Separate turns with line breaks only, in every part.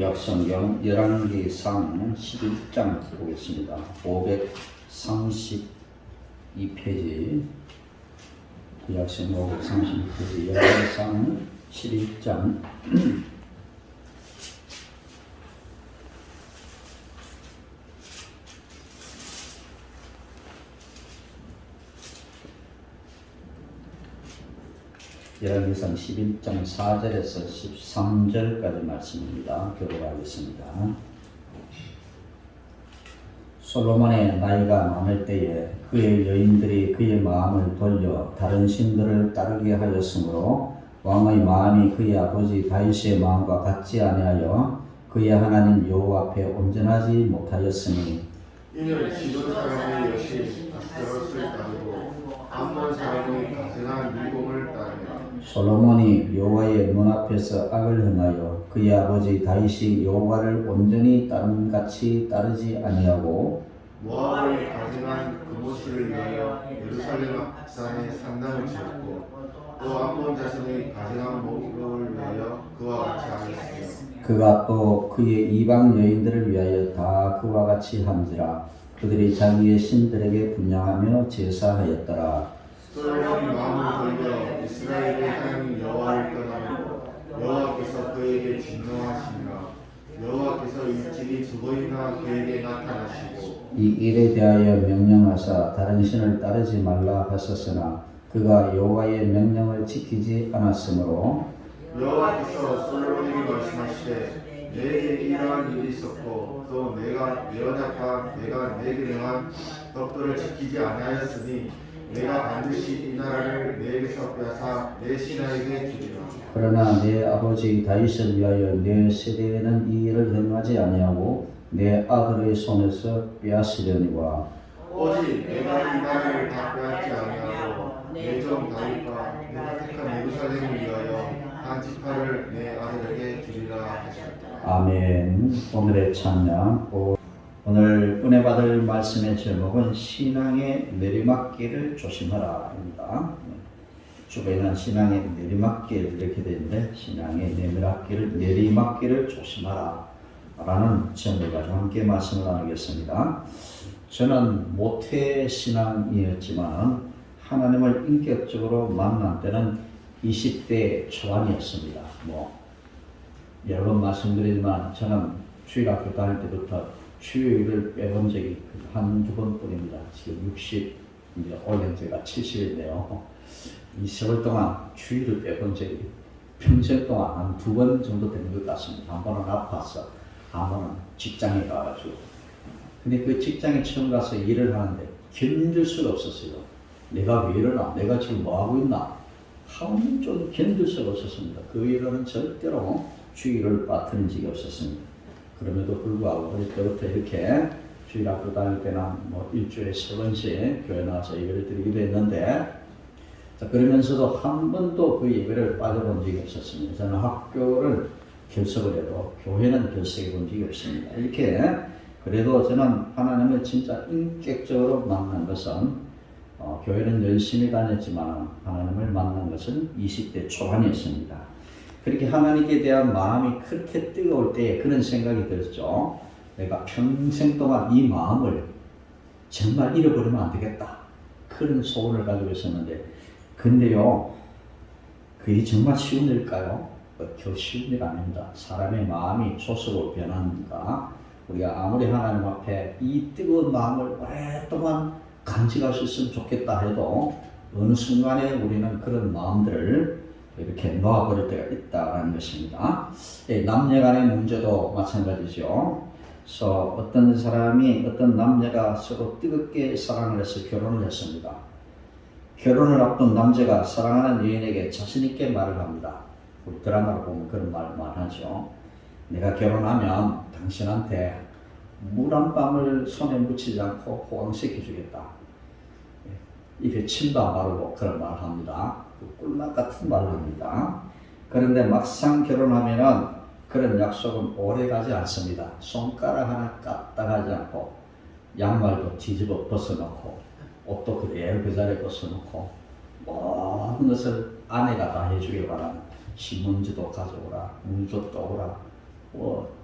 구약성경 열왕기상 11장 보겠습니다. 532페이지 구약성경 532페이지 열왕기상 11장 열왕기상 11장 4절에서 13절까지 말씀입니다. 교독하겠습니다. 솔로몬의 나이가 많을 때에 그의 여인들이 그의 마음을 돌려 다른 신들을 따르게 하였으므로 왕의 마음이 그의 아버지 다윗의 마음과 같지 아니하여 그의 하나님 여호와 앞에 온전하지 못하였으니
이는 시돈 사람의 여신 아스타롯을 따르고 암몬 사람의 가증한 미공을 따르며
솔로몬이 여호와의 눈앞에서 악을 행하여 그의 아버지 다윗이 여호와를 온전히 다름같이 따르지 아니하고
모압의 가증한 그곳을 위하여 예루살렘 앞산에 산당을 지었고 또 암몬 자손의 가증한 목욕을 위하여 그와 같이 하였으며
그가 또 그의 이방 여인들을 위하여 다 그와 같이 한지라 그들이 자기의 신들에게 분양하며 제사하였더라.
솔로몬이 마음을 돌려 이스라엘의 하나님 여호와를 떠나고 여호와께서 그에게 진노하시니라. 여호와께서 일찍이 두번이나 그에게 나타나시고
이 일에 대하여 명령하사 다른 신을 따르지 말라 하셨으나 그가 여호와의 명령을 지키지 않았으므로
여호와께서 솔로몬에게 말씀하시되 내게 이러한 일이 있었고 또 내가 여호와가 내가 내게 명한 법도를 지키지 아니하였으니 내가 반드시 이 나라를 내게서 빼앗아 내 신하에게 주리라.
그러나 내 아버지 다윗을 위하여 내 세대에는 이 일을 행하지 아니하고 내 아들의 손에서 빼앗으려니와
오직 내가 이 나라를 다 빼앗지 아니하고 내 종 다윗과 내가 택한 예루살렘을 위하여 한 지파를 내 아들에게 주리라 하셨다.
아멘. 오늘의 찬양. 오늘 은혜 받을 말씀의 제목은 신앙의 내리막길을 조심하라입니다. 주변에는 신앙의 내리막길 이렇게 되는데 신앙의 내리막길을 조심하라 라는 제목을 가지고 함께 말씀을 나누겠습니다. 저는 모태 신앙이었지만 하나님을 인격적으로 만난 때는 20대 초반이었습니다. 여러 번 말씀드리지만 저는 주일학교 다닐 때부터 주일을 빼본 적이 한두 번뿐입니다. 지금 60, 이제 올해 제가 70인데요. 이 세월 동안 주일을 빼본 적이 평생 동안 한 두 번 정도 되는 것 같습니다. 한 번은 아파서, 한 번은 직장에 가가지고. 근데 그 직장에 처음 가서 일을 하는데 견딜 수가 없었어요. 내가 왜 이러나? 내가 지금 뭐 하고 있나? 한 좀 견딜 수가 없었습니다. 그 일은 절대로 주일을 빠뜨린 적이 없었습니다. 그럼에도 불구하고 어릴 때부터 이렇게 주일학교 다닐 때나 일주일에 3번씩 교회 나와서 예배를 드리기도 했는데 그러면서도 한 번도 그 예배를 빠져본 적이 없었습니다. 저는 학교를 결석을 해도 교회는 결석해 본 적이 없습니다. 이렇게 그래도 저는 하나님을 진짜 인격적으로 만난 것은 교회는 열심히 다녔지만 하나님을 만난 것은 20대 초반이었습니다. 그렇게 하나님께 대한 마음이 그렇게 뜨거울 때 그런 생각이 들었죠. 내가 평생 동안 이 마음을 정말 잃어버리면 안 되겠다. 그런 소원을 가지고 있었는데 근데요 그게 정말 쉬운 일일까요? 겨우 쉬운 일 아닙니다. 사람의 마음이 소속으로 변하니까 우리가 아무리 하나님 앞에 이 뜨거운 마음을 오랫동안 간직할 수 있으면 좋겠다 해도 어느 순간에 우리는 그런 마음들을 이렇게 놓아버릴 때가 있다는 것입니다. 남녀 간의 문제도 마찬가지죠. 그래서 어떤 남녀가 서로 뜨겁게 사랑을 해서 결혼을 했습니다. 결혼을 앞둔 남자가 사랑하는 여인에게 자신있게 말을 합니다. 우리 드라마를 보면 그런 말을 하죠. 내가 결혼하면 당신한테 물 한 방울 손에 묻히지 않고 호강시켜주겠다. 입에 침도 안 바르고 그런 말을 합니다. 꿀맛 같은 말을 합니다. 그런데 막상 결혼하면은 그런 약속은 오래 가지 않습니다. 손가락 하나 까딱하지 않고 양말도 뒤집어 벗어놓고 옷도 그대로 그 자리에 벗어놓고 모든 것을 아내가 다 해주길 바라는 신문지도 가져오라, 물도 떠오라,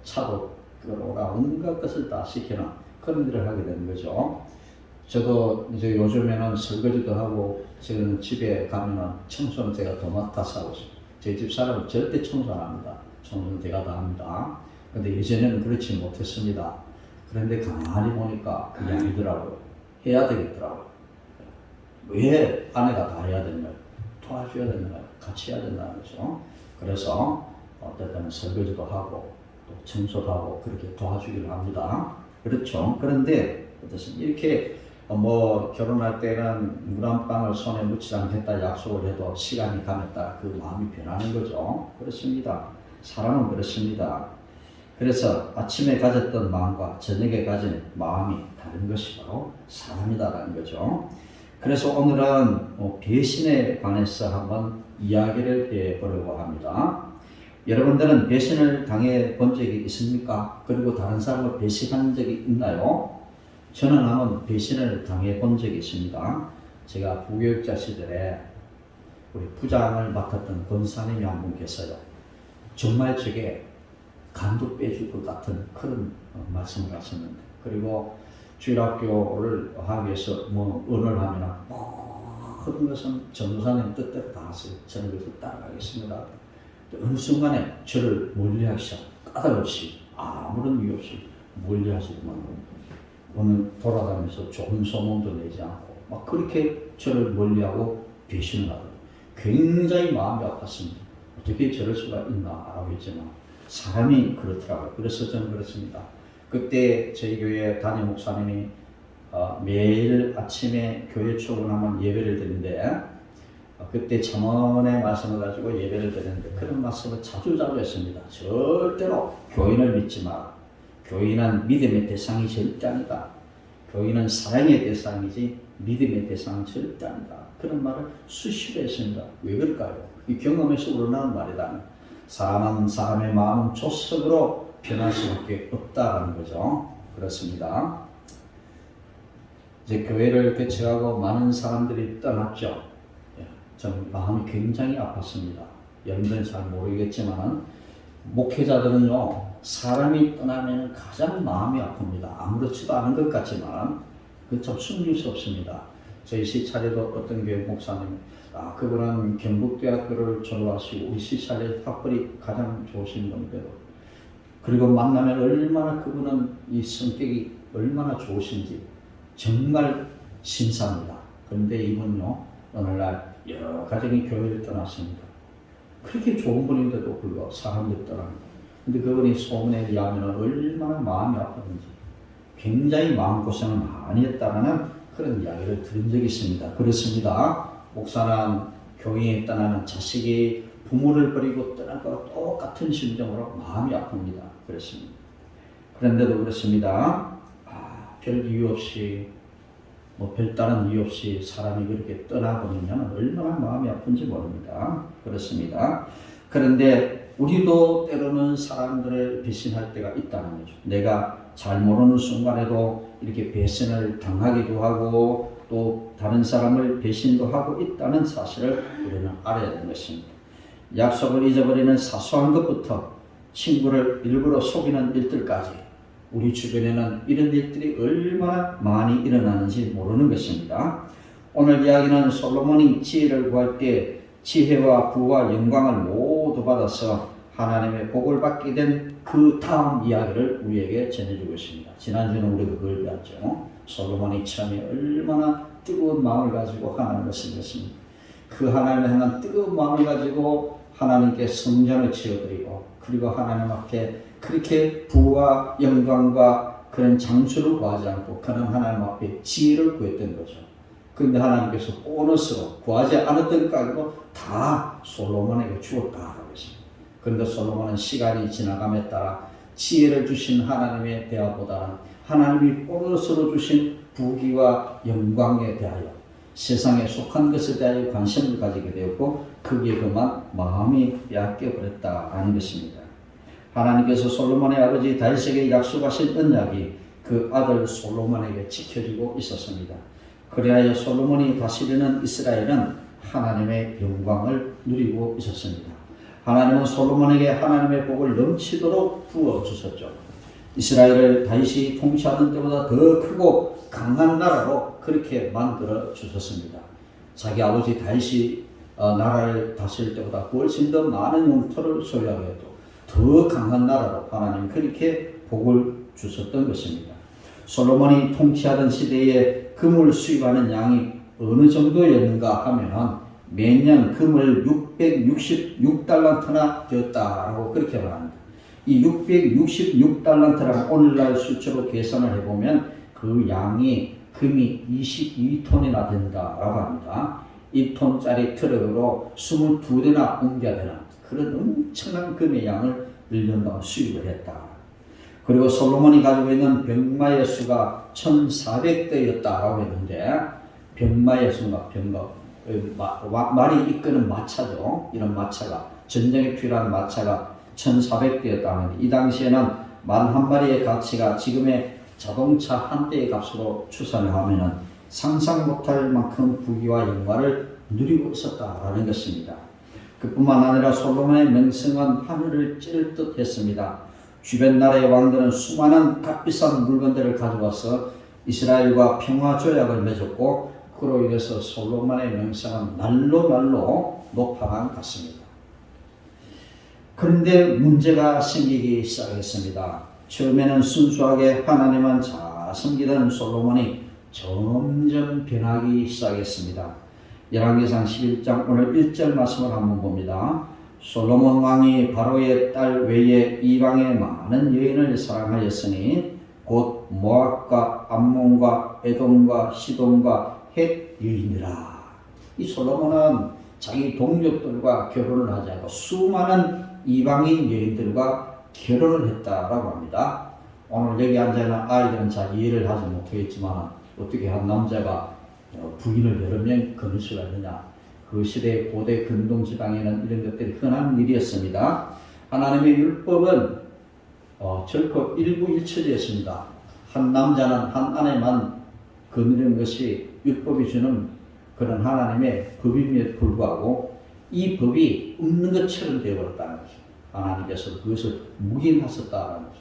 차도 끌어오라 온갖 것을 다 시키는 그런 일을 하게 되는 거죠. 저도 이제 요즘에는 설거지도 하고 저는 집에 가면은 청소는 제가 더 맡아서 하고 있어요. 저희 집 사람은 절대 청소 안 합니다. 청소는 제가 다 합니다. 근데 예전에는 그렇지 못했습니다. 그런데 가만히 보니까 그게 아니더라고요. 해야 되겠더라고요. 왜 아내가 다 해야 되는 거예요? 도와줘야 되는 거예요. 같이 해야 된다는 거죠. 그래서 어떨 때는 설거지도 하고 또 청소도 하고 그렇게 도와주기를 합니다. 그렇죠. 그런데 어떻습니까? 이렇게 결혼할 때는 물 한 방울 손에 묻지 않겠다 약속을 해도 시간이 가면 따라 그 마음이 변하는 거죠. 그렇습니다. 사람은 그렇습니다. 그래서 아침에 가졌던 마음과 저녁에 가진 마음이 다른 것이 바로 사람이다라는 거죠. 그래서 오늘은 배신에 관해서 한번 이야기를 해보려고 합니다. 여러분들은 배신을 당해 본 적이 있습니까? 그리고 다른 사람을 배신한 적이 있나요? 저는 한번 배신을 당해 본 적이 있습니다. 제가 부교육자 시절에 우리 부장을 맡았던 권사님이 한 분 계세요. 정말 제게 간도 빼줄 것 같은 그런 말씀을 하셨는데, 그리고 주일학교를 하기 위해서 언어를 하면 모든 것은 전도사님 뜻대로 다 하세요. 저는 그래서 따라가겠습니다. 어느 순간에 저를 멀리하기 시작, 까닭없이 아무런 이유 없이 멀리하시더만 오늘 돌아다니면서 좋은 소문도 내지 않고 막 그렇게 저를 멀리하고 배신을 하고 굉장히 마음이 아팠습니다. 어떻게 저럴 수가 있나라고 했지만 사람이 그렇더라고요. 그래서 저는 그렇습니다. 그때 저희 교회 담임 목사님이 매일 아침에 교회 출근하면 예배를 드리는데 그때 잠언의 말씀을 가지고 예배를 드리는데 그런 말씀을 자주 했습니다. 절대로 교인을 믿지 마라. 교인은 믿음의 대상이 절대 아니다. 교인은 사랑의 대상이지 믿음의 대상은 절대 아니다. 그런 말을 수시로 했습니다. 왜 그럴까요? 이 경험에서 우러나는 말이다. 사람은 사람의 마음 조석으로 변할 수밖에 없다라는 거죠. 그렇습니다. 이제 교회를 개척하고 많은 사람들이 떠났죠. 전 마음이 굉장히 아팠습니다. 여러분들은 잘 모르겠지만 목회자들은요, 사람이 떠나면 가장 마음이 아픕니다. 아무렇지도 않은 것 같지만 그 참 숨길 수 없습니다. 저희 시차례도 어떤 교회 목사님, 그분은 경북대학교를 졸업하시고 우리 시차례 학벌이 가장 좋으신 분인데도, 그리고 만나면 얼마나 그분은 이 성격이 얼마나 좋으신지 정말 신사합니다. 그런데 이분요, 오늘날 여러 가정이 교회를 떠났습니다. 그렇게 좋은 분인데도 불구하고 사람들이 떠납니다. 근데 그분이 소문에 의하면 얼마나 마음이 아팠는지 굉장히 마음고생을 많이 했다는 그런 이야기를 들은 적이 있습니다. 그렇습니다. 목사는 교회에 떠나는 자식이 부모를 버리고 떠날 것과 똑같은 심정으로 마음이 아픕니다. 그렇습니다. 그런데도 그렇습니다. 별 이유 없이 별다른 이유 없이 사람이 그렇게 떠나버리면 얼마나 마음이 아픈지 모릅니다. 그렇습니다. 그런데 우리도 때로는 사람들을 배신할 때가 있다는 거죠. 내가 잘 모르는 순간에도 이렇게 배신을 당하기도 하고 또 다른 사람을 배신도 하고 있다는 사실을 우리는 알아야 되는 것입니다. 약속을 잊어버리는 사소한 것부터 친구를 일부러 속이는 일들까지 우리 주변에는 이런 일들이 얼마나 많이 일어나는지 모르는 것입니다. 오늘 이야기는 솔로몬이 지혜를 구할 때 지혜와 부와 영광을 모두 받아서 하나님의 복을 받게 된 그 다음 이야기를 우리에게 전해주고 있습니다. 지난주는 우리가 그걸 배웠죠. 솔로몬이 처음에 얼마나 뜨거운 마음을 가지고 하나님을 섬겼습니다. 그 하나님을 향한 뜨거운 마음을 가지고 하나님께 성전을 지어드리고 그리고 하나님 앞에 그렇게 부와 영광과 그런 장수를 구하지 않고 그는 하나님 앞에 지혜를 구했던 거죠. 그런데 하나님께서 보너스로 구하지 않았던 가지고 다 솔로몬에게 주었다라고 했습니다. 그런데 솔로몬은 시간이 지나감에 따라 지혜를 주신 하나님에 대하보다는 하나님이 보너스로 주신 부귀와 영광에 대하여 세상에 속한 것에 대하여 관심을 가지게 되었고 거기에 그만 마음이 빼앗겨 버렸다라는 것입니다. 하나님께서 솔로몬의 아버지 다윗에게 약속하신 언약이 그 아들 솔로몬에게 지켜지고 있었습니다. 그리하여 솔로몬이 다스리는 이스라엘은 하나님의 영광을 누리고 있었습니다. 하나님은 솔로몬에게 하나님의 복을 넘치도록 부어 주셨죠. 이스라엘을 다윗이 통치하던 때보다 더 크고 강한 나라로 그렇게 만들어 주셨습니다. 자기 아버지 다윗이 나라를 다스릴 때보다 훨씬 더 많은 영토를 소유하게 해도 더 강한 나라로 하나님 그렇게 복을 주셨던 것입니다. 솔로몬이 통치하던 시대에 금을 수입하는 양이 어느 정도였는가 하면 매년 금을 666달란트나 되었다라고 그렇게 말합니다. 이 666달란트라고 오늘날 수치로 계산을 해보면 그 양이 금이 22톤이나 된다라고 합니다. 2톤짜리 트럭으로 22대나 옮겨야 되는 그런 엄청난 금의 양을 1년 동안 수입을 했다. 그리고 솔로몬이 가지고 있는 병마의 수가 1400대였다라고 했는데, 병마의 수가 말이 이끄는 마차죠. 이런 마차가, 전쟁에 필요한 마차가 1400대였다 하는데, 이 당시에는 말 한 마리의 가치가 지금의 자동차 한 대의 값으로 추산을 하면은 상상 못할 만큼 부귀와 영광을 누리고 있었다라는 것입니다. 그뿐만 아니라 솔로몬의 명성은 하늘을 찌를 듯 했습니다. 주변 나라의 왕들은 수많은 값비싼 물건들을 가져와서 이스라엘과 평화 조약을 맺었고, 그로 인해서 솔로몬의 명성은 날로 높아만 갔습니다. 그런데 문제가 생기기 시작했습니다. 처음에는 순수하게 하나님만 잘 섬기던 솔로몬이 점점 변하기 시작했습니다. 열왕기상 11장 오늘 1절 말씀을 한번 봅니다. 솔로몬 왕이 바로의 딸 외에 이방의 많은 여인을 사랑하였으니 곧 모압과 암몬과 에돔과 시돈과 헷 여인이라. 이 솔로몬은 자기 동족들과 결혼을 하지 않고 수많은 이방인 여인들과 결혼을 했다라고 합니다. 오늘 여기 앉아있는 아이들은 잘 이해를 하지 못하겠지만 어떻게 한 남자가 부인을 여러 명 거둘 수가 있느냐. 그 시대 고대 근동 지방에는 이런 것들이 흔한 일이었습니다. 하나님의 율법은 결코 일부일처리였습니다. 한 남자는 한 아내만 거느리는 것이 율법이 주는 그런 하나님의 법임에도 불구하고 이 법이 없는 것처럼 되어버렸다는 거죠. 하나님께서 그것을 묵인하셨다는 거죠.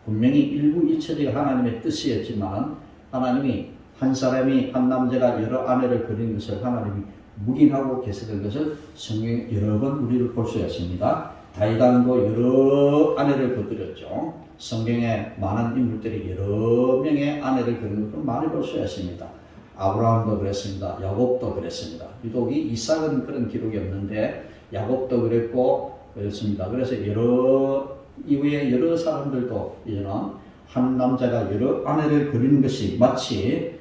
분명히 일부일처리가 하나님의 뜻이었지만 하나님이 한 사람이 한 남자가 여러 아내를 거는 것을 하나님이 묵인하고 계시던 것을 성경에 여러 번 우리를 볼 수 있습니다. 다윗 왕도 여러 아내를 거두었죠. 성경에 많은 인물들이 여러 명의 아내를 거는 것을 많이 볼 수 있습니다. 아브라함도 그랬습니다. 야곱도 그랬습니다. 유독이 이삭은 그런 기록이 없는데 야곱도 그랬고 그렇습니다. 그래서 이후에 여러 사람들도 이제는 한 남자가 여러 아내를 거는 것이 마치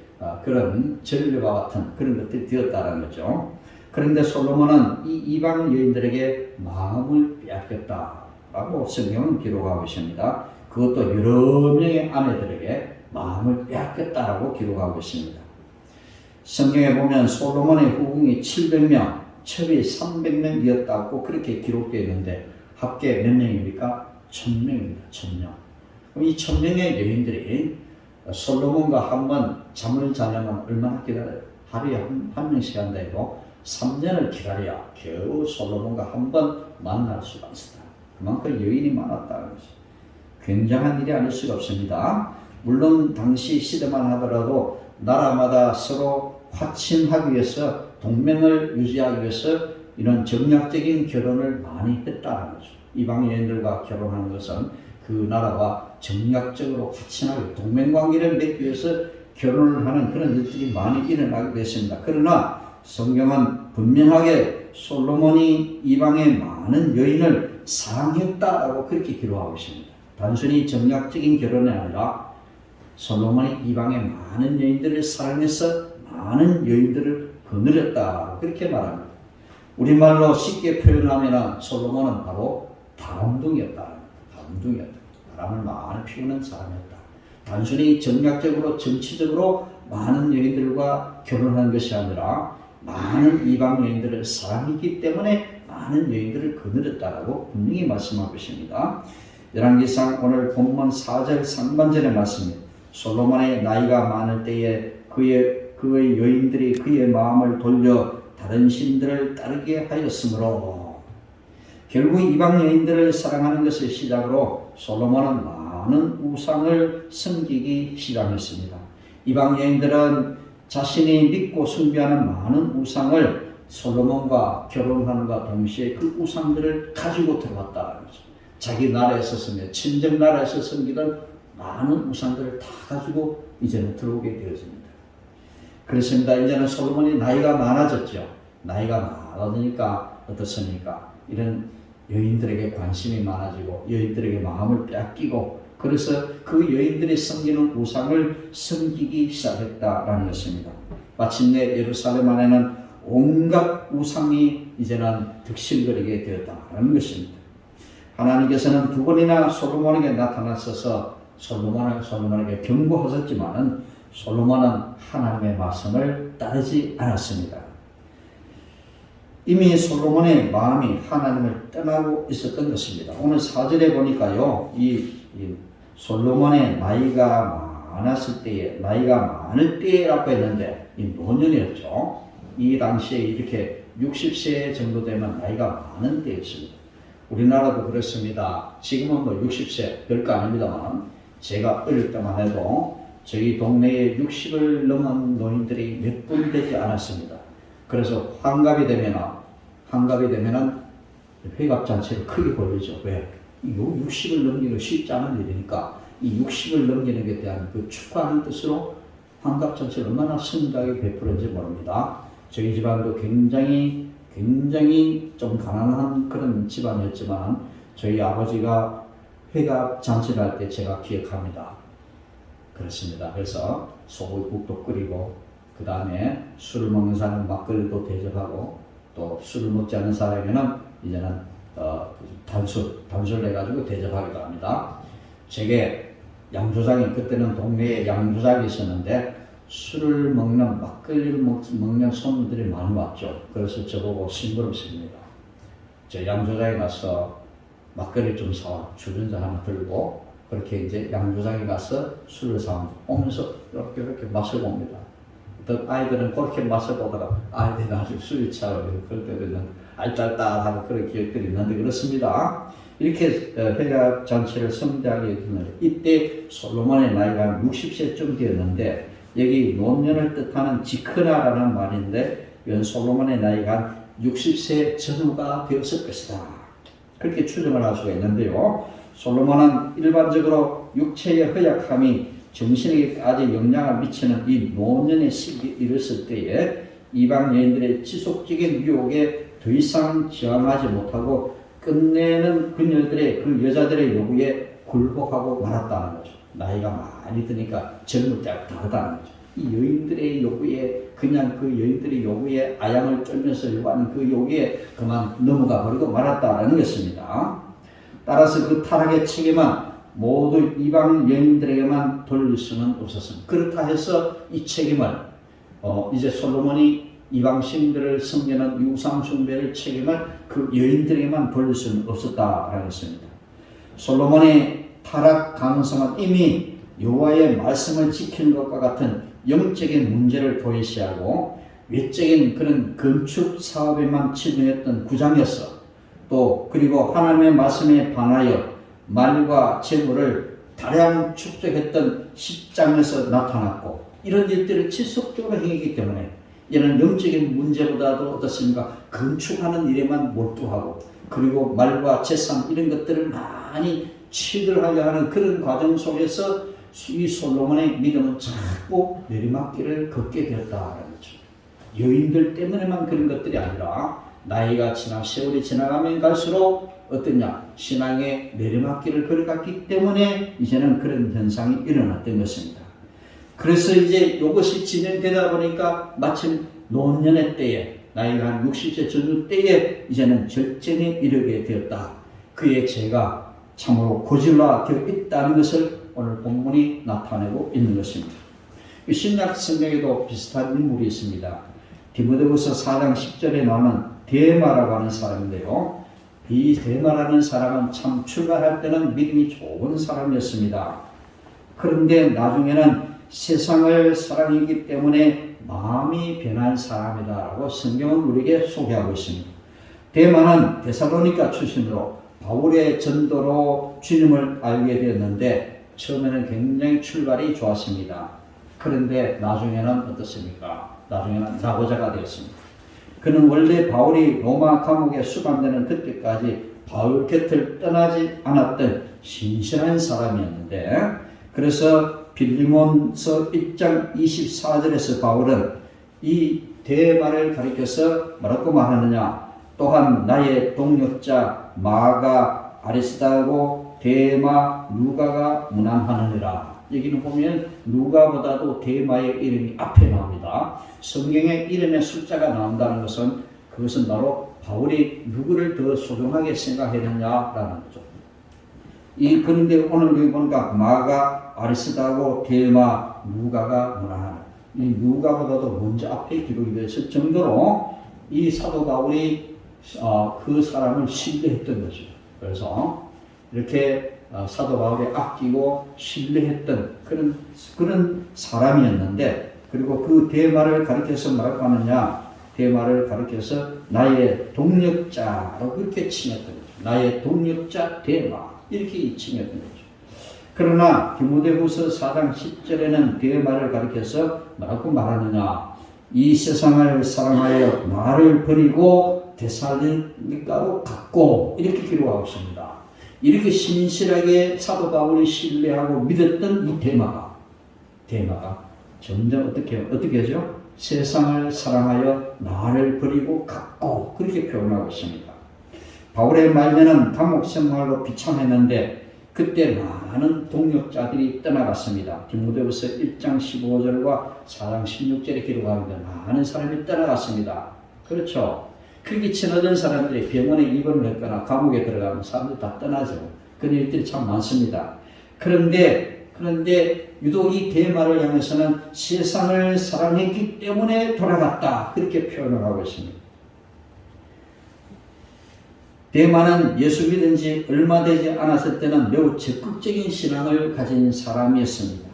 그런 전례와 같은 그런 것들이 되었다는 거죠. 그런데 솔로몬은 이 이방 여인들에게 마음을 빼앗겼다라고 성경은 기록하고 있습니다. 그것도 여러 명의 아내들에게 마음을 빼앗겼다라고 기록하고 있습니다. 성경에 보면 솔로몬의 후궁이 700명, 첩이 300명이었다고 그렇게 기록되어 있는데 합계 몇 명입니까? 1000명입니다. 1000명. 그럼 이 1000명의 여인들이 솔로몬과 한번 잠을 자려면 얼마나 기다려요? 하루에 한 명씩 한다 해도 3년을 기다려야 겨우 솔로몬과 한번 만날 수가 있었다. 그만큼 여인이 많았다는 것이 굉장한 일이 아닐 수가 없습니다. 물론 당시 시대만 하더라도 나라마다 서로 화친하기 위해서 동맹을 유지하기 위해서 이런 정략적인 결혼을 많이 했다는 거죠. 이방 여인들과 결혼하는 것은 그 나라와 정략적으로 화친하게 동맹관계를 맺기 위해서 결혼을 하는 그런 일들이 많이 일어나게 됐습니다. 그러나 성경은 분명하게 솔로몬이 이방의 많은 여인을 사랑했다라고 그렇게 기록하고 있습니다. 단순히 정략적인 결혼이 아니라 솔로몬이 이방의 많은 여인들을 사랑해서 많은 여인들을 거느렸다 그렇게 말합니다. 우리말로 쉽게 표현하면 솔로몬은 바로 다람둥이었다. 다람둥이였다. 바람을 많이 피우는 사람이었다. 단순히 정략적으로 정치적으로 많은 여인들과 결혼한 것이 아니라 많은 이방 여인들을 사랑했기 때문에 많은 여인들을 거느렸다라고 분명히 말씀하고 있습니다. 열왕기상 오늘 본문 4절 상반절의 말씀입니다. 솔로몬의 나이가 많을 때에 그의 여인들이 그의 마음을 돌려 다른 신들을 따르게 하였으므로 결국 이방 여인들을 사랑하는 것을 시작으로 솔로몬은 많은 우상을 섬기기 시작했습니다. 이방 여인들은 자신이 믿고 숭배하는 많은 우상을 솔로몬과 결혼하는과 동시에 그 우상들을 가지고 들어갔다는 거죠. 자기 나라에서 섬겨, 친정 나라에서 섬기던 많은 우상들을 다 가지고 이제는 들어오게 되었습니다. 그렇습니다. 이제는 솔로몬이 나이가 많아졌죠. 나이가 많아지니까 어떻습니까? 이런 여인들에게 관심이 많아지고 여인들에게 마음을 뺏기고 그래서 그 여인들이 섬기는 우상을 섬기기 시작했다라는 것입니다. 마침내 예루살렘 안에는 온갖 우상이 이제는 득실거리게 되었다는 것입니다. 하나님께서는 두 번이나 솔로몬에게 나타나셔서 솔로몬에게 경고하셨지만은 솔로몬은 하나님의 말씀을 따르지 않았습니다. 이미 솔로몬의 마음이 하나님을 떠나고 있었던 것입니다. 오늘 4절에 보니까요, 이 솔로몬의 나이가 많을 때라고 했는데 이 노년이었죠. 이 당시에 이렇게 60세 정도 되면 나이가 많은 때였습니다. 우리나라도 그렇습니다. 지금은 뭐 60세 별거 아닙니다만 제가 어릴 때만 해도 저희 동네에 60을 넘은 노인들이 몇 분 되지 않았습니다. 그래서 환갑이 되면은 회갑잔치를 크게 벌리죠. 왜? 이 60을 넘기는 쉽지 않은 일이니까 이 60을 넘기는 데 대한 그 축하하는 뜻으로 환갑잔치를 얼마나 성가하게 베풀었는지 모릅니다. 저희 집안도 굉장히 좀 가난한 그런 집안이었지만 저희 아버지가 회갑잔치를 할 때 제가 기억합니다. 그렇습니다. 그래서 소고기국도 끓이고 그 다음에 술을 먹는 사람은 막걸리도 대접하고 또 술을 먹지 않는 사람에게는 이제는 단술 해가지고 대접하기도 합니다. 제게 양조장이 그때는 동네에 양조장이 있었는데 술을 먹는 막걸리를 먹는 손님들이 많이 왔죠. 그래서 저보고 심부름습니다. 저 양조장에 가서 막걸리 좀 사와 주전자 하나 들고 그렇게 이제 양조장에 가서 술을 사오면서 이렇게 맛을 봅니다. 어떤 아이들은 그렇게 맛을 보다가 아이들이 나중에 술이 차고 그럴 때도 있는 알딸딸하고 그런 기억들이 있는데 그렇습니다. 이렇게 회갑잔치를 성대하게 되는 이때 솔로몬의 나이가 60세쯤 되었는데 여기 노년을 뜻하는 지크나라는 말인데 이건 솔로몬의 나이가 60세 전후가 되었을 것이다. 그렇게 추정을 할 수가 있는데요. 솔로몬은 일반적으로 육체의 허약함이 정신에게까지 영향을 미치는 이 노년의 시기에 이르렀을 때에 이방 여인들의 지속적인 유혹에 더 이상 저항하지 못하고 끝내는 그녀들의 그 여자들의 요구에 굴복하고 말았다는 거죠. 나이가 많이 드니까 젊을 때하고 다르다는 거죠. 이 여인들의 요구에 그냥 그 여인들의 요구에 아양을 쫄면서 요구하는 그 요구에 그만 넘어가 버리고 말았다는 것입니다. 따라서 그 타락의 책임은 모두 이방 여인들에게만 돌릴 수는 없었습니다. 그렇다 해서 이 책임을 이제 솔로몬이 이방 신들을 섬기는 우상 숭배를 책임을 그 여인들에게만 돌릴 수는 없었다라고 했습니다. 솔로몬의 타락 가능성은 이미 여호와의 말씀을 지키는 것과 같은 영적인 문제를 도외시하고 외적인 그런 건축 사업에만 치중했던 구장이었어. 또 그리고 하나님의 말씀에 반하여 말과 재물을 다량 축적했던 10장에서 나타났고 이런 일들을 지속적으로 행했기 때문에 이는 영적인 문제보다도 어떻습니까? 건축하는 일에만 몰두하고 그리고 말과 재산 이런 것들을 많이 취득하려 하는 그런 과정 속에서 이 솔로몬의 믿음은 자꾸 내리막길을 걷게 되었다는 거죠. 여인들 때문에만 그런 것들이 아니라 나이가 세월이 지나가면 갈수록 어떠냐? 신앙의 내리막길을 걸어갔기 때문에 이제는 그런 현상이 일어났던 것입니다. 그래서 이제 이것이 진행되다 보니까 마침 노년의 때에 나이가 한 60세 전후 때에 이제는 절정에 이르게 되었다. 그의 죄가 참으로 고질화되어 있다는 것을 오늘 본문이 나타내고 있는 것입니다. 신약 성경에도 비슷한 인물이 있습니다. 디모데후서 4장 10절에 나오는 데마라고 하는 사람인데요. 이 데마라는 사람은 참 출발할 때는 믿음이 좋은 사람이었습니다. 그런데 나중에는 세상을 사랑하기 때문에 마음이 변한 사람이다라고 성경은 우리에게 소개하고 있습니다. 데마는 데살로니가 출신으로 바울의 전도로 주님을 알게 되었는데 처음에는 굉장히 출발이 좋았습니다. 그런데 나중에는 어떻습니까? 나중에는 낙오자가 되었습니다. 그는 원래 바울이 로마 감옥에 수감되는 그때까지 바울 곁을 떠나지 않았던 신실한 사람이었는데, 그래서 빌리몬서 1장 24절에서 바울은 이 데마를 가리켜서 뭐라고 말하느냐? 또한 나의 동력자 마가 아리스다고 데마 누가가 문안하느니라. 여기는 보면 누가보다도 데마의 이름이 앞에 나옵니다. 성경에 이름의 숫자가 나온다는 것은 그것은 바로 바울이 누구를 더 소중하게 생각했느냐라는 거죠. 그런데 오늘 여기 보니까 마가 아리스다고 데마 누가가 문안하는, 이 누가보다도 먼저 앞에 기록이 됐을 정도로 이 사도 바울이 그 사람을 신뢰했던 거죠. 그래서 이렇게 사도 바울이 아끼고 신뢰했던 그런 사람이었는데, 그리고 그 데마를 가리켜서 뭐라고 하느냐? 데마를 가리켜서 나의 동력자라고 그렇게 칭했던 거죠. 나의 동력자 데마, 이렇게 칭했던 거죠. 그러나 디모데후서 4장 10절에는 데마를 가리켜서 뭐라고 말하느냐? 이 세상을 사랑하여 나를 버리고 데살로니가로 갔고, 이렇게 기록하고 있습니다. 이렇게 신실하게 사도 바울이 신뢰하고 믿었던 이 데마가 점점 어떻게 하죠? 세상을 사랑하여 나를 버리고 갔고, 그렇게 표현하고 있습니다. 바울의 말년은 감옥 생활로 비참했는데 그때 많은 동역자들이 떠나갔습니다. 디모데후서 1장 15절과 4장 16절에 기록합니다. 많은 사람이 떠나갔습니다. 그렇죠? 그렇게 친하던 사람들이 병원에 입원을 했거나 감옥에 들어가면 사람들 다 떠나죠. 그런 일들이 참 많습니다. 그런데 유독 이 데마를 향해서는 세상을 사랑했기 때문에 돌아갔다, 그렇게 표현을 하고 있습니다. 데마는 예수 믿은 지 얼마 되지 않았을 때는 매우 적극적인 신앙을 가진 사람이었습니다.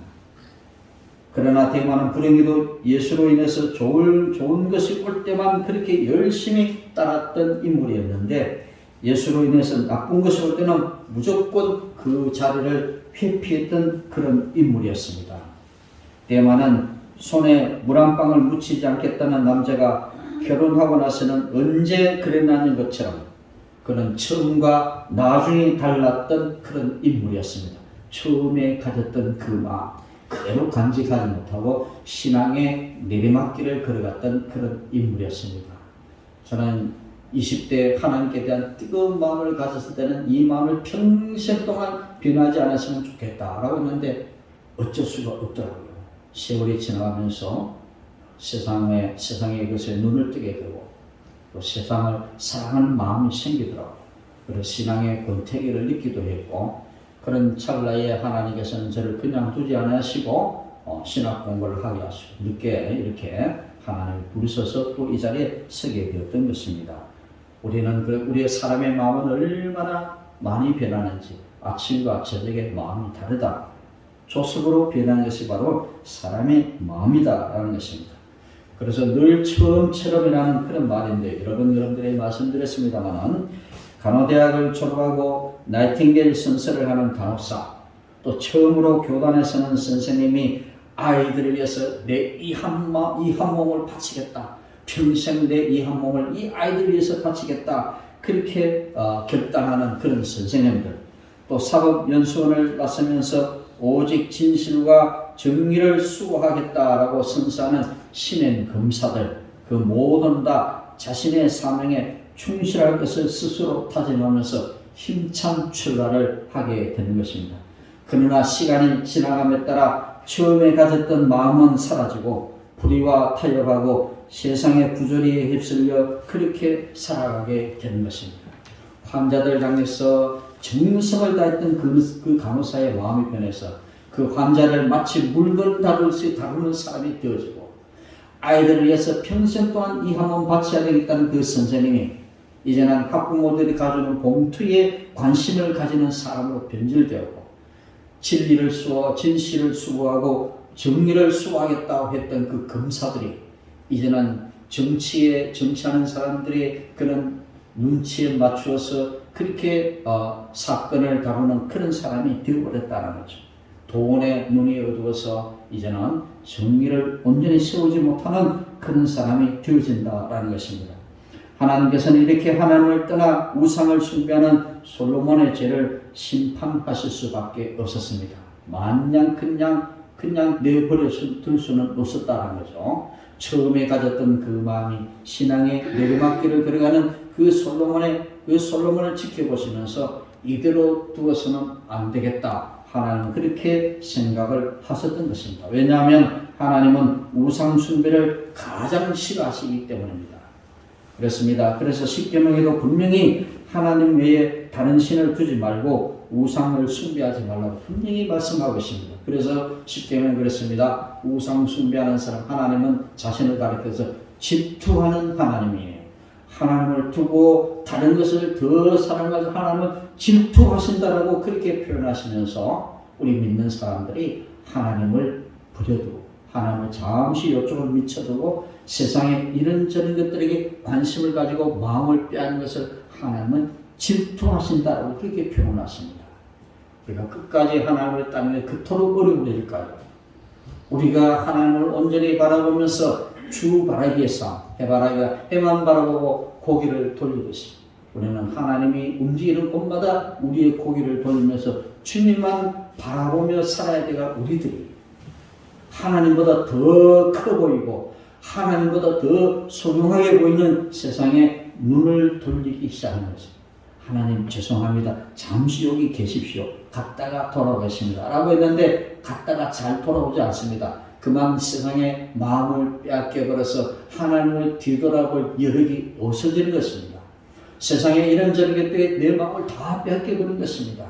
그러나 데마는 불행히도 예수로 인해서 좋은 것이 올 때만 그렇게 열심히 따랐던 인물이었는데, 예수로 인해서 나쁜 것이 올 때는 무조건 그 자리를 회피했던 그런 인물이었습니다. 데마는 손에 물 한 방울 묻히지 않겠다는 남자가 결혼하고 나서는 언제 그랬나는 것처럼 그는 처음과 나중에 달랐던 그런 인물이었습니다. 처음에 가졌던 그 마음 그대로 간직하지 못하고 신앙의 내리막길을 걸어갔던 그런 인물이었습니다. 저는 20대 하나님께 대한 뜨거운 마음을 가졌을 때는 이 마음을 평생 동안 변하지 않았으면 좋겠다라고 했는데 어쩔 수가 없더라고요. 세월이 지나가면서 세상의 것에 눈을 뜨게 되고 또 세상을 사랑하는 마음이 생기더라고요. 그래서 신앙의 권태기를 느끼기도 했고, 그런 찰나에 하나님께서는 저를 그냥 두지 않으시고 신학 공부를 하게 하시고 늦게 이렇게 하나님을 부르셔서 또 이 자리에 서게 되었던 것입니다. 우리는 우리의 사람의 마음은 얼마나 많이 변하는지, 아침과 저녁의 마음이 다르다. 조석으로 변하는 것이 바로 사람의 마음이다라는 것입니다. 그래서 늘 처음처럼이라는 그런 말인데, 여러분들에게 말씀드렸습니다만, 간호대학을 졸업하고 나이팅게일 선서를 하는 간호사, 또 처음으로 교단에 서는 선생님이 아이들을 위해서 내 이 한 몸을 바치겠다, 평생 내 이 한 몸을 이 아이들을 위해서 바치겠다, 그렇게 결단하는 그런 선생님들, 또 사법연수원을 나서면서 오직 진실과 정의를 수호하겠다라고 선서하는 신임 검사들, 그 모든 다 자신의 사명에 충실할 것을 스스로 다짐하면서 힘찬 출발을 하게 되는 것입니다. 그러나 시간이 지나감에 따라 처음에 가졌던 마음은 사라지고 불의와 타협하고 세상의 부조리에 휩쓸려 그렇게 살아가게 되는 것입니다. 환자들 향해서 정성을 다했던 그 간호사의 마음이 변해서 그 환자를 마치 물건 다루듯이 다루는 사람이 되어지고, 아이들을 위해서 평생 동안 이 한 몸 바쳐야 되겠다는 그 선생님이 이제는 학부모들이 가져오는 봉투에 관심을 가지는 사람으로 변질되었고, 진실을 수호하고 정의를 수호하겠다고 했던 그 검사들이 이제는 정치하는 사람들의 그런 눈치에 맞추어서 그렇게 사건을 다루는 그런 사람이 되어버렸다는 거죠. 돈에 눈이 어두워서 이제는 정의를 온전히 세우지 못하는 그런 사람이 되어진다라는 것입니다. 하나님께서는 이렇게 하나님을 떠나 우상을 숭배하는 솔로몬의 죄를 심판하실 수밖에 없었습니다. 만냥 그냥 내버려 둘 수는 없었다는 거죠. 처음에 가졌던 그 마음이 신앙의 내리막길을 걸어가는 그 솔로몬을 지켜보시면서 이대로 두어서는 안 되겠다. 하나님은 그렇게 생각을 하셨던 것입니다. 왜냐하면 하나님은 우상 숭배를 가장 싫어하시기 때문입니다. 그렇습니다. 그래서 십계명에도 분명히 하나님 외에 다른 신을 두지 말고 우상을 숭배하지 말라고 분명히 말씀하고 있습니다. 그래서 십계명은 그렇습니다. 우상 숭배하는 사람, 하나님은 자신을 가리켜서 질투하는 하나님이에요. 하나님을 두고 다른 것을 더 사랑하는 하나님은 질투하신다라고 그렇게 표현하시면서 우리 믿는 사람들이 하나님을 버려두고 하나님을 잠시 요쪽으로 미쳐두고 세상의 이런저런 것들에게 관심을 가지고 마음을 빼앗는 것을 하나님은 질투하신다라고 그렇게 표현하십니다. 우리가 끝까지 하나님을 따르는 게 그토록 어려운 일일까요? 우리가 하나님을 온전히 바라보면서 주 바라기의 삶, 해바라기가 해만 바라보고 고개를 돌리듯이 우리는 하나님이 움직이는 곳마다 우리의 고개를 돌리면서 주님만 바라보며 살아야 되가 우리들이 하나님보다 더 커 보이고 하나님보다 더 소중하게 보이는 세상에 눈을 돌리기 시작하는 것입니다. 하나님 죄송합니다. 잠시 여기 계십시오. 갔다가 돌아오겠습니다. 라고 했는데 갔다가 잘 돌아오지 않습니다. 그만 세상에 마음을 빼앗겨버려서 하나님을 뒤돌아볼 여력이 없어지는 것입니다. 세상에 이런저런 것들이 내 마음을 다 빼앗겨버린 것입니다.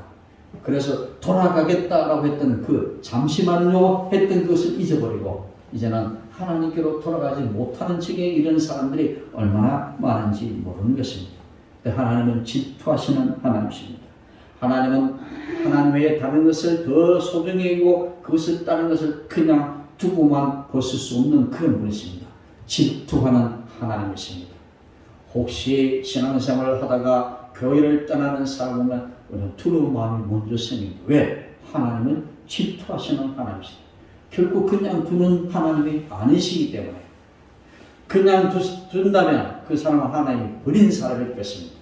그래서 돌아가겠다라고 했던 그 잠시만요 했던 것을 잊어버리고 이제는 하나님께로 돌아가지 못하는 층에 이런 사람들이 얼마나 많은지 모르는 것입니다. 하나님은 질투하시는 하나님이십니다. 하나님은 하나님 외에 다른 것을 더 소중히 여기고 그것을 따르는 것을 그냥 두고만 벗을 수 없는 그런 분이십니다. 질투하는 하나님이십니다. 혹시 신앙생활을 하다가 교회를 떠나는 사람은 두려운 마음이 먼저 생깁니다. 왜? 하나님은 질투하시는 하나님이십니다. 결국 그냥 두는 하나님이 아니시기 때문에 그냥 둔다면 그 사람은 하나님이 버린 사람일 것입니다.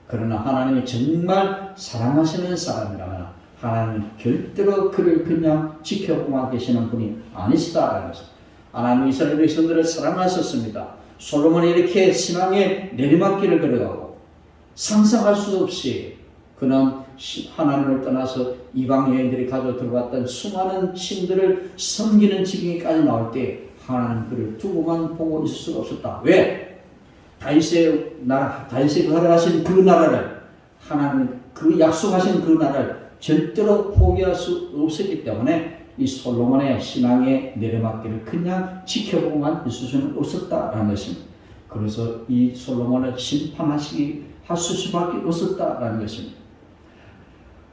그러나 하나님이 정말 사랑하시는 사람이라면 하나님은 절대로 그를 그냥 지켜보고 계시는 분이 아니시다라는 것입니다. 하나님은 이스라엘 백성들을 사랑하셨습니다. 솔로몬이 이렇게 신앙의 내리막길을 걸어가고 상상할 수 없이 그는 하나님을 떠나서 이방 여인들이 가져 들어왔던 수많은 신들을 섬기는 지경까지 나올 때 하나님 그를 두고만 보고 있을 수가 없었다. 왜? 다윗의 나라, 다윗이 허락하신 그 나라를 하나님 그 약속하신 그 나라를 절대로 포기할 수 없었기 때문에 이 솔로몬의 신앙의 내리막길을 그냥 지켜보고만 있을 수는 없었다라는 것입니다. 그래서 이 솔로몬을 심판하시기 하실 수밖에 없었다라는 것입니다.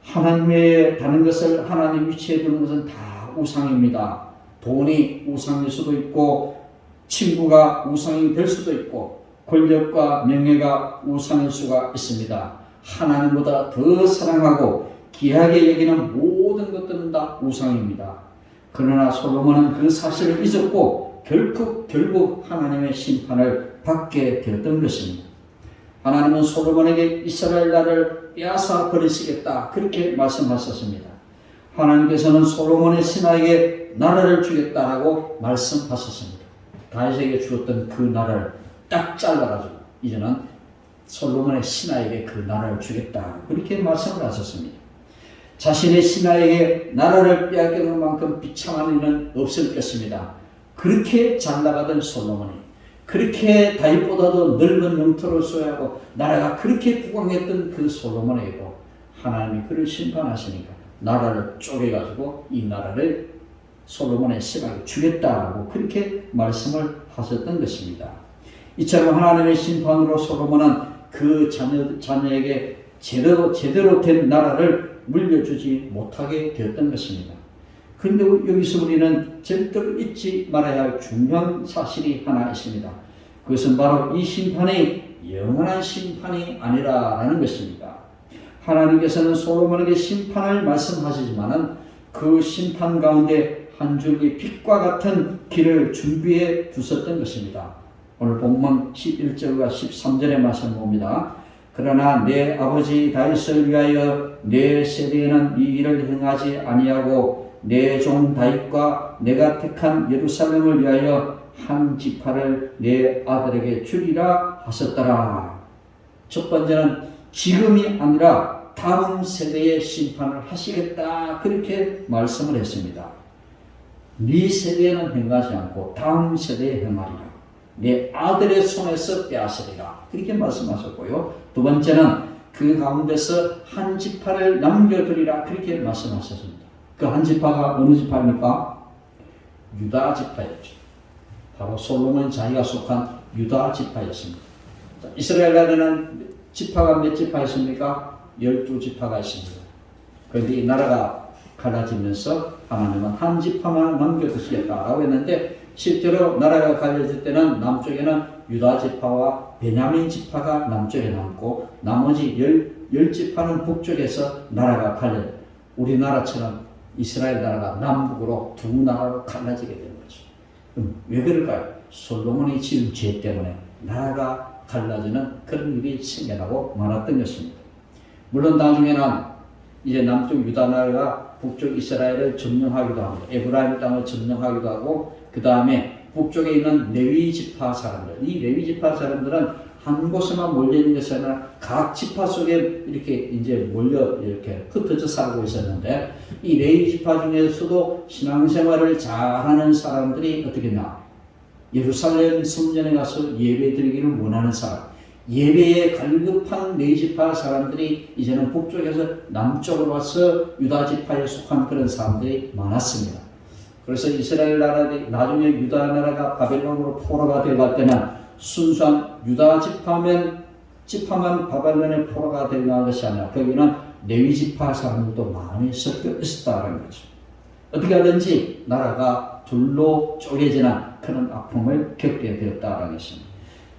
하나님의 다른 것을 하나님 위치에 두는 것은 다 우상입니다. 돈이 우상일 수도 있고 친구가 우상이 될 수도 있고 권력과 명예가 우상일 수가 있습니다. 하나님보다 더 사랑하고 귀하게 여기는 모든 것들은 다 우상입니다. 그러나 솔로몬은 그 사실을 잊었고 결국 하나님의 심판을 받게 되었던 것입니다. 하나님은 솔로몬에게 이스라엘 나라를 빼앗아 버리시겠다 그렇게 말씀하셨습니다. 하나님께서는 솔로몬의 신하에게 나라를 주겠다라고 말씀하셨습니다. 다윗에게 주었던 그 나라를 딱 잘라가지고 이제는 솔로몬의 신하에게 그 나라를 주겠다 그렇게 말씀을 하셨습니다. 자신의 신하에게 나라를 빼앗기는 만큼 비참한 일은 없을 것입니다. 그렇게 잘 나가던 솔로몬이 그렇게 다윗보다도 넓은 영토를 소유하고 나라가 그렇게 부강했던 그 솔로몬에게도 하나님이 그를 심판하시니까 나라를 쪼개가지고 이 나라를 솔로몬의 신하에게 주겠다고 그렇게 말씀을 하셨던 것입니다. 이처럼 하나님의 심판으로 솔로몬은 그 자녀에게 제대로 된 나라를 물려주지 못하게 되었던 것입니다. 그런데 여기서 우리는 절대로 잊지 말아야 할 중요한 사실이 하나 있습니다. 그것은 바로 이 심판이 영원한 심판이 아니라라는 것입니다. 하나님께서는 솔로몬에게 심판을 말씀하시지만은 그 심판 가운데 한 줄기 빛과 같은 길을 준비해 두셨던 것입니다. 오늘 본문 11절과 13절의 말씀 봅니다. 그러나 내 아버지 다윗을 위하여 내 세대에는 이 일을 행하지 아니하고 내 종 다윗과 내가 택한 예루살렘을 위하여 한 지파를 내 아들에게 주리라 하셨더라. 첫 번째는 지금이 아니라 다음 세대의 심판을 하시겠다, 그렇게 말씀을 했습니다. 네 세대에는 행하지 않고 다음 세대에 행하리라. 내 아들의 손에서 빼앗으리라, 그렇게 말씀하셨고요. 두 번째는 그 가운데서 한 지파를 남겨두리라, 그렇게 말씀하셨습니다. 그 한 지파가 어느 지파입니까? 유다 지파였죠. 바로 솔로몬 자기가 속한 유다 지파였습니다. 이스라엘 나라는 지파가 몇 지파였습니까? 12지파가 있습니다. 그런데 이 나라가 갈라지면서 하나님은 한 지파만 남겨두시겠다라고 했는데, 실제로 나라가 갈라질 때는 남쪽에는 유다 지파와 베냐민 지파가 남쪽에 남고 나머지 10지파는 북쪽에서 나라가 갈려요. 우리나라처럼 이스라엘 나라가 남북으로 두 나라로 갈라지게 된 거죠. 그럼 왜 그럴까요? 솔로몬이 지은 죄 때문에 나라가 갈라지는 그런 일이 생겨나고 많았던 것입니다. 물론 나중에는 이제 남쪽 유다 나라가 북쪽 이스라엘을 점령하기도 하고 에브라임 땅을 점령하기도 하고, 그 다음에 북쪽에 있는 레위 지파 사람들, 이 레위 지파 사람들은 한 곳에만 몰려 있는 것이 아니라 각 지파 속에 이렇게 이제 몰려 이렇게 흩어져 살고 있었는데, 이 레위 지파 중에서도 신앙생활을 잘하는 사람들이 어떻게 했나? 예루살렘 성전에 가서 예배 드리기를 원하는 사람, 예배에 갈급한 레위 지파 사람들이 이제는 북쪽에서 남쪽으로 와서 유다 지파에 속한 그런 사람들이 많았습니다. 그래서 이스라엘 나라, 나중에 유다 나라가 바벨론으로 포로가 되어갈 때는 순수한 유다 지파만 바벨론의 포로가 되어간 것이 아니라 거기는 레위 지파 사람들도 많이 섞여 있었다는 거죠. 어떻게 하든지 나라가 둘로 쪼개지는 그런 아픔을 겪게 되었다는 것입니다.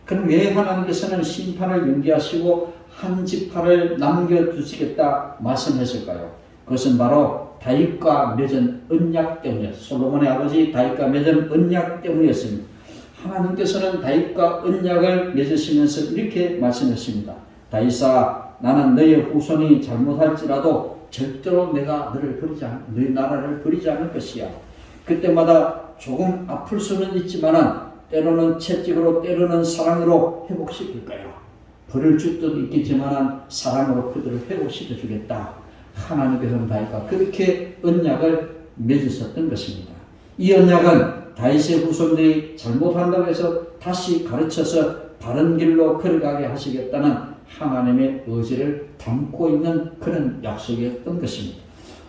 그럼 왜 하나님께서는 심판을 연기하시고 한 지파를 남겨두시겠다 말씀하실까요? 그것은 바로 다윗과 맺은 언약 때문이었습니다. 솔로몬의 아버지 다윗과 맺은 언약 때문이었습니다. 하나님께서는 다윗과 언약을 맺으시면서 이렇게 말씀하십니다. 다윗아, 나는 너의 후손이 잘못할지라도 절대로 내가 너희 나라를 버리지 않을 것이야. 그때마다 조금 아플 수는 있지만 때로는 채찍으로, 때로는 사랑으로 회복시킬 거야. 버릴 수도 있겠지만 사랑으로 그들을 회복시켜 주겠다. 하나님께서는 다윗과 그렇게 언약을 맺으셨던 것입니다. 이 언약은 다윗의 후손들이 잘못한다고 해서 다시 가르쳐서 바른 길로 걸어가게 하시겠다는 하나님의 의지를 담고 있는 그런 약속이었던 것입니다.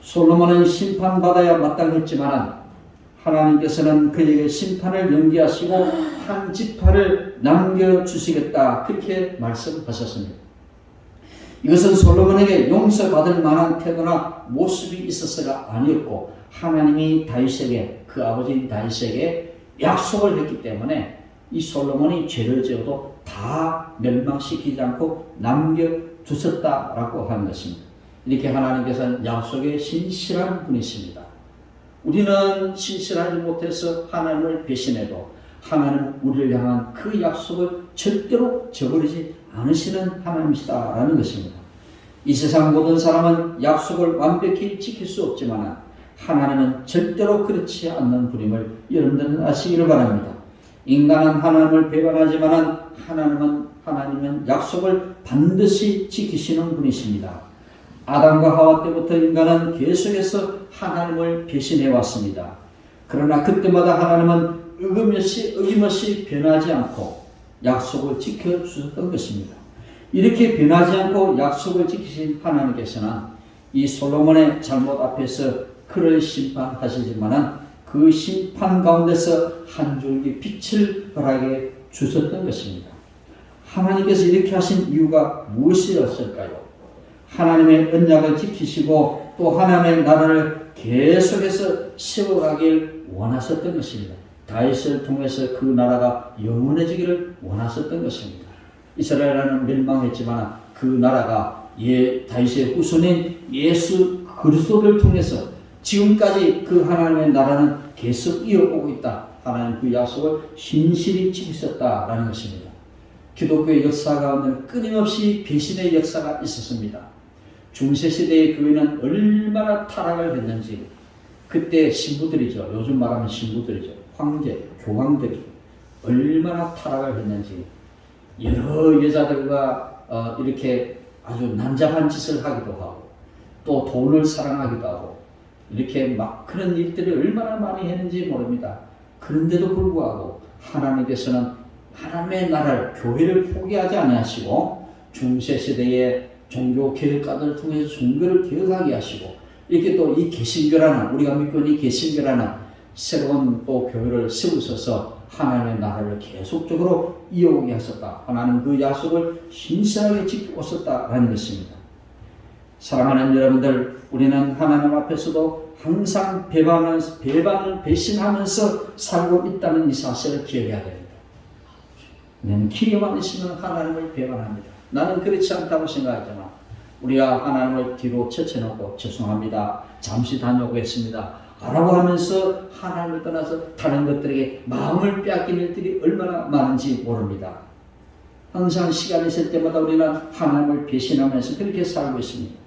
솔로몬은 심판받아야 마땅했지만 하나님께서는 그에게 심판을 연기하시고 한 지파를 남겨주시겠다, 그렇게 말씀하셨습니다. 이것은 솔로몬에게 용서받을 만한 태도나 모습이 있어서가 아니었고, 하나님이 다윗에게, 그 아버지 다윗에게 약속을 했기 때문에 이 솔로몬이 죄를 지어도 다 멸망시키지 않고 남겨두셨다라고 하는 것입니다. 이렇게 하나님께서는 약속에 신실한 분이십니다. 우리는 신실하지 못해서 하나님을 배신해도 하나님은 우리를 향한 그 약속을 절대로 저버리지 않으시는 하나님이시다라는 것입니다. 이 세상 모든 사람은 약속을 완벽히 지킬 수 없지만 하나님은 절대로 그렇지 않는 분임을 여러분들은 아시기를 바랍니다. 인간은 하나님을 배반하지만 하나님은 약속을 반드시 지키시는 분이십니다. 아담과 하와 때부터 인간은 계속해서 하나님을 배신해 왔습니다. 그러나 그때마다 하나님은 어김없이 변하지 않고 약속을 지켜주셨던 것입니다. 이렇게 변하지 않고 약속을 지키신 하나님께서는 이 솔로몬의 잘못 앞에서 그를 심판하시지만 그 심판 가운데서 한 줄기 빛을 허락해 주셨던 것입니다. 하나님께서 이렇게 하신 이유가 무엇이었을까요? 하나님의 언약을 지키시고 또 하나님의 나라를 계속해서 세워가길 원하셨던 것입니다. 다윗을 통해서 그 나라가 영원해지기를 원하셨던 것입니다. 이스라엘은 멸망했지만 그 나라가 다윗의 후손인 예수 그리스도를 통해서 지금까지 그 하나님의 나라는 계속 이어오고 있다. 하나님 그 약속을 신실히 지키셨다라는 것입니다. 기독교의 역사 가운데는 끊임없이 배신의 역사가 있었습니다. 중세시대의 교회는 얼마나 타락을 했는지, 그때 신부들이죠. 요즘 말하면 신부들이죠. 황제, 교황들이 얼마나 타락을 했는지, 여러 여자들과 이렇게 아주 난잡한 짓을 하기도 하고, 또 돈을 사랑하기도 하고, 이렇게 막 그런 일들을 얼마나 많이 했는지 모릅니다. 그런데도 불구하고 하나님께서는 하나님의 나라를, 교회를 포기하지 않으시고 중세시대의 종교개혁가들을 통해서 종교를 개혁하게 하시고, 이렇게 또 이 개신교라는, 우리가 믿고 있는 이 개신교라는 새로운 또 교회를 세우셔서 하나님의 나라를 계속적으로 이어오게 하셨다. 하나님 그 약속을 신실하게 지켜오셨다라는 것입니다. 사랑하는 여러분들, 우리는 하나님 앞에서도 항상 배반을 배신하면서 살고 있다는 이 사실을 기억해야 됩니다. 우리는 기회만 있으면 하나님을 배반합니다. 나는 그렇지 않다고 생각하지만 우리가 하나님을 뒤로 제쳐놓고 죄송합니다, 잠시 다녀오겠습니다 라고 하면서 하나님을 떠나서 다른 것들에게 마음을 빼앗기는 일들이 얼마나 많은지 모릅니다. 항상 시간이 있을 때마다 우리는 하나님을 배신하면서 그렇게 살고 있습니다.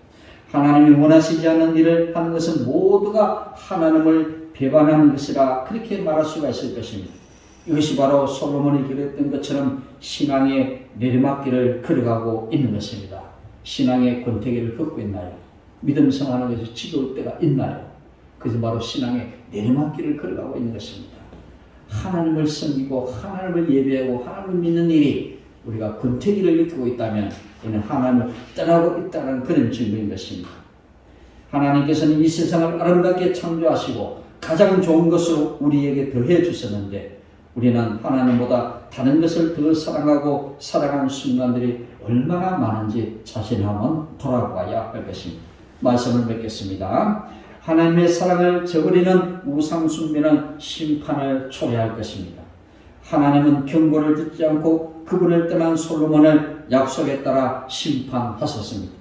하나님이 원하시지 않는 일을 하는 것은 모두가 하나님을 배반하는 것이라 그렇게 말할 수가 있을 것입니다. 이것이 바로 솔로몬이 그랬던 것처럼 신앙의 내리막길을 걸어가고 있는 것입니다. 신앙의 권태기를 걷고 있나요? 믿음 생활하는 것이 지겨울 때가 있나요? 그것이 바로 신앙의 내리막길을 걸어가고 있는 것입니다. 하나님을 섬기고 하나님을 예배하고 하나님을 믿는 일이 우리가 권태기를 느끼고 있다면 이는 하나님을 떠나고 있다는 그런 증거인 것입니다. 하나님께서는 이 세상을 아름답게 창조하시고 가장 좋은 것으로 우리에게 더해 주셨는데, 우리는 하나님보다 다른 것을 더 사랑하고 사랑하는 순간들이 얼마나 많은지 자신을 한번 돌아봐야 할 것입니다. 말씀을 맺겠습니다. 하나님의 사랑을 저버리는 우상 숭배는 심판을 초래할 것입니다. 하나님은 경고를 듣지 않고 그분을 떠난 솔로몬을 약속에 따라 심판하셨습니다.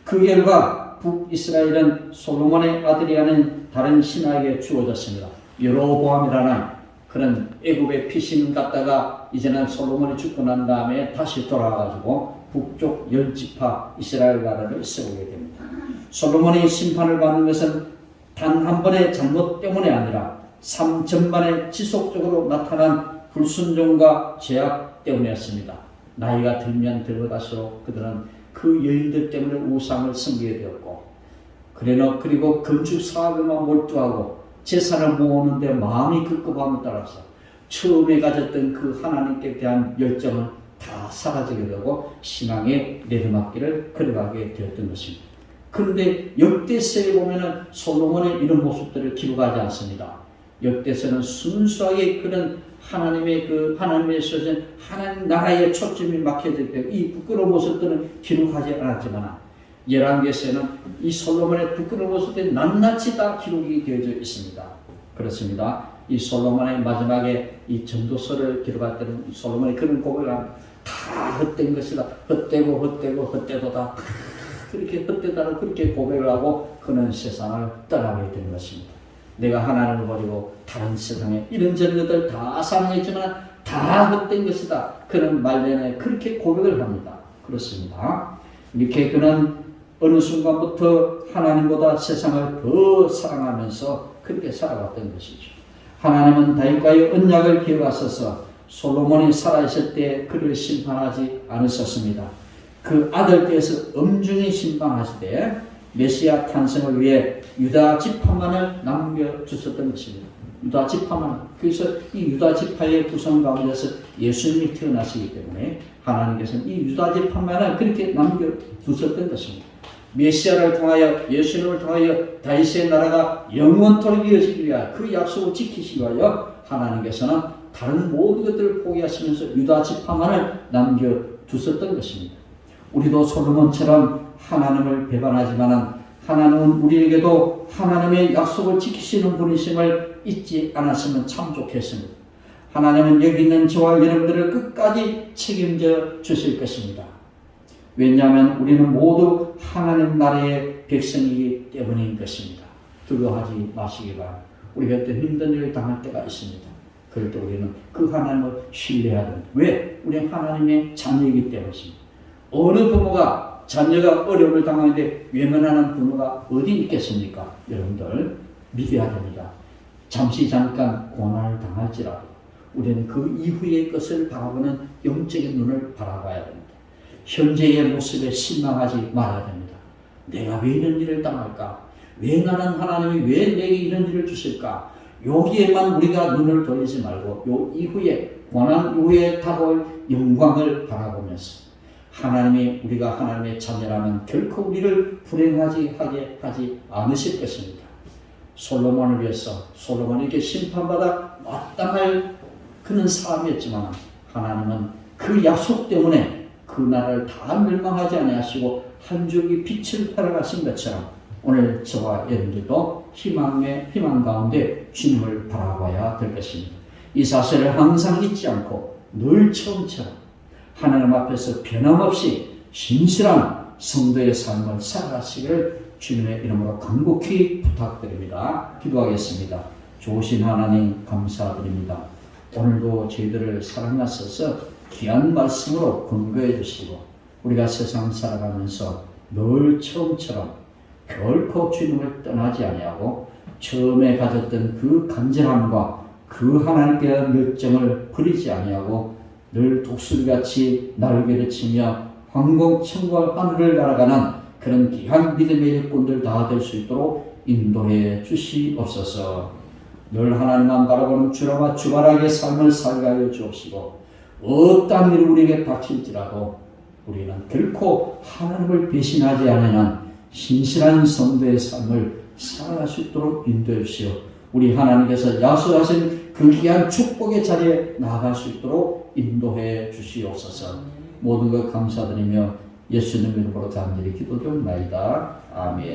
그 결과 북이스라엘은 솔로몬의 아들이라는 다른 신하에게 주어졌습니다. 여로보암이라는 그런 애굽의 피신 갔다가 이제는 솔로몬이 죽고 난 다음에 다시 돌아와가지고 북쪽 10지파 이스라엘 나라를 세우게 됩니다. 솔로몬이 심판을 받는 것은 단 한 번의 잘못 때문에 아니라 삶 전반에 지속적으로 나타난 불순종과 죄악 때문이었습니다. 나이가 들면 들어갈수록 그들은 그 여인들 때문에 우상을 섬기게 되었고, 그리고 건축 사업에만 몰두하고 재산을 모으는데 마음이 급급함에 따라서 처음에 가졌던 그 하나님께 대한 열정은 다 사라지게 되고 신앙의 내리막길을 걸어가게 되었던 것입니다. 그런데 역대서에 보면은 솔로몬의 이런 모습들을 기록하지 않습니다. 역대서는 순수하게 그런 하나님의 소신, 하나님 나라의 초점이 막혀질 때 이 부끄러운 모습들은 기록하지 않았지만, 열왕기서에는 이 솔로몬의 부끄러운 모습들이 낱낱이 다 기록이 되어져 있습니다. 그렇습니다. 이 솔로몬의 마지막에 이 전도서를 기록할 때는 솔로몬의 그런 고백을 다 헛된 것이다. 헛되고 다 그렇게 헛되다는 그렇게 고백을 하고 그는 세상을 떠나게 되는 것입니다. 내가 하나님을 버리고 다른 세상에 이런저런 것들 다 사랑했지만 다 헛된 것이다. 그런 말년에 그렇게 고백을 합니다. 그렇습니다. 이렇게 그는 어느 순간부터 하나님보다 세상을 더 사랑하면서 그렇게 살아갔던 것이죠. 하나님은 다윗과의 언약을 기억하셔서 솔로몬이 살아있을 때 그를 심판하지 않으셨습니다. 그 아들 때에서 엄중히 심판하시되 메시아 탄생을 위해 유다 지파만을 남겨주셨던 것입니다. 유다 지파만. 그래서 이 유다 지파의 구성 가운데서 예수님이 태어나시기 때문에 하나님께서는 이 유다 지파만을 그렇게 남겨두셨던 것입니다. 메시아를 통하여, 예수님을 통하여 다윗의 나라가 영원토록 이어지기 위하여 그 약속을 지키시기 위하여 하나님께서는 다른 모든 것들을 포기하시면서 유다 지파만을 남겨두셨던 것입니다. 우리도 솔로몬처럼 하나님을 배반하지만 하나님은 우리에게도 하나님의 약속을 지키시는 분이심을 잊지 않았으면 참 좋겠습니다. 하나님은 여기 있는 저와 여러분들을 끝까지 책임져 주실 것입니다. 왜냐하면 우리는 모두 하나님 나라의 백성이기 때문인 것입니다. 두려워하지 마시기 바랍니다. 우리가 어떤 힘든 일을 당할 때가 있습니다. 그럴 때 우리는 그 하나님을 신뢰해야 됩니다. 왜? 우리는 하나님의 자녀이기 때문입니다. 어느 부모가 자녀가 어려움을 당하는데 외면하는 부모가 어디 있겠습니까? 여러분들 믿어야 됩니다. 잠깐 고난을 당할지라도 우리는 그 이후의 것을 바라보는 영적인 눈을 바라봐야 됩니다. 현재의 모습에 실망하지 말아야 됩니다. 내가 왜 이런 일을 당할까? 왜 나는 하나님이 왜 내게 이런 일을 주실까? 여기에만 우리가 눈을 돌리지 말고 요 이후에 고난 이후에 다가올 영광을 바라보면서 하나님이 우리가 하나님의 자녀라면 결코 우리를 불행하게 하지 않으실 것입니다. 솔로몬을 위해서 솔로몬에게 심판받아 마땅할 그는 사람이었지만 하나님은 그 약속 때문에 그 나라를 다 멸망하지 아니하시고 한 줄기 빛을 허락하신 것처럼 오늘 저와 여러분들도 희망 가운데 주님을 바라봐야 될 것입니다. 이 사실을 항상 잊지 않고 늘 처음처럼 하나님 앞에서 변함없이 신실한 성도의 삶을 살아가시기를 주님의 이름으로 간곡히 부탁드립니다. 기도하겠습니다. 좋으신 하나님 감사드립니다. 오늘도 저희들을 사랑하셔서 귀한 말씀으로 근거해 주시고 우리가 세상 살아가면서 늘 처음처럼 결코 주님을 떠나지 아니하고 처음에 가졌던 그 간절함과 그 하나님께 대한 열정을 버리지 아니하고 늘 독수리같이 날개를 치며 황공천과 하늘을 날아가는 그런 귀한 믿음의 일꾼들 다 될 수 있도록 인도해 주시옵소서. 늘 하나님만 바라보는 주라마 주발하게 삶을 살게 주옵시고 어떠한 일이 우리에게 닥칠지라도 우리는 결코 하나님을 배신하지 않는 신실한 성도의 삶을 살아갈 수 있도록 인도해 주시오. 우리 하나님께서 약속하신 그 귀한 축복의 자리에 나아갈 수 있도록 인도해 주시옵소서. 모든 것 감사드리며 예수님 이름으로 간절히 기도드립니다. 아멘.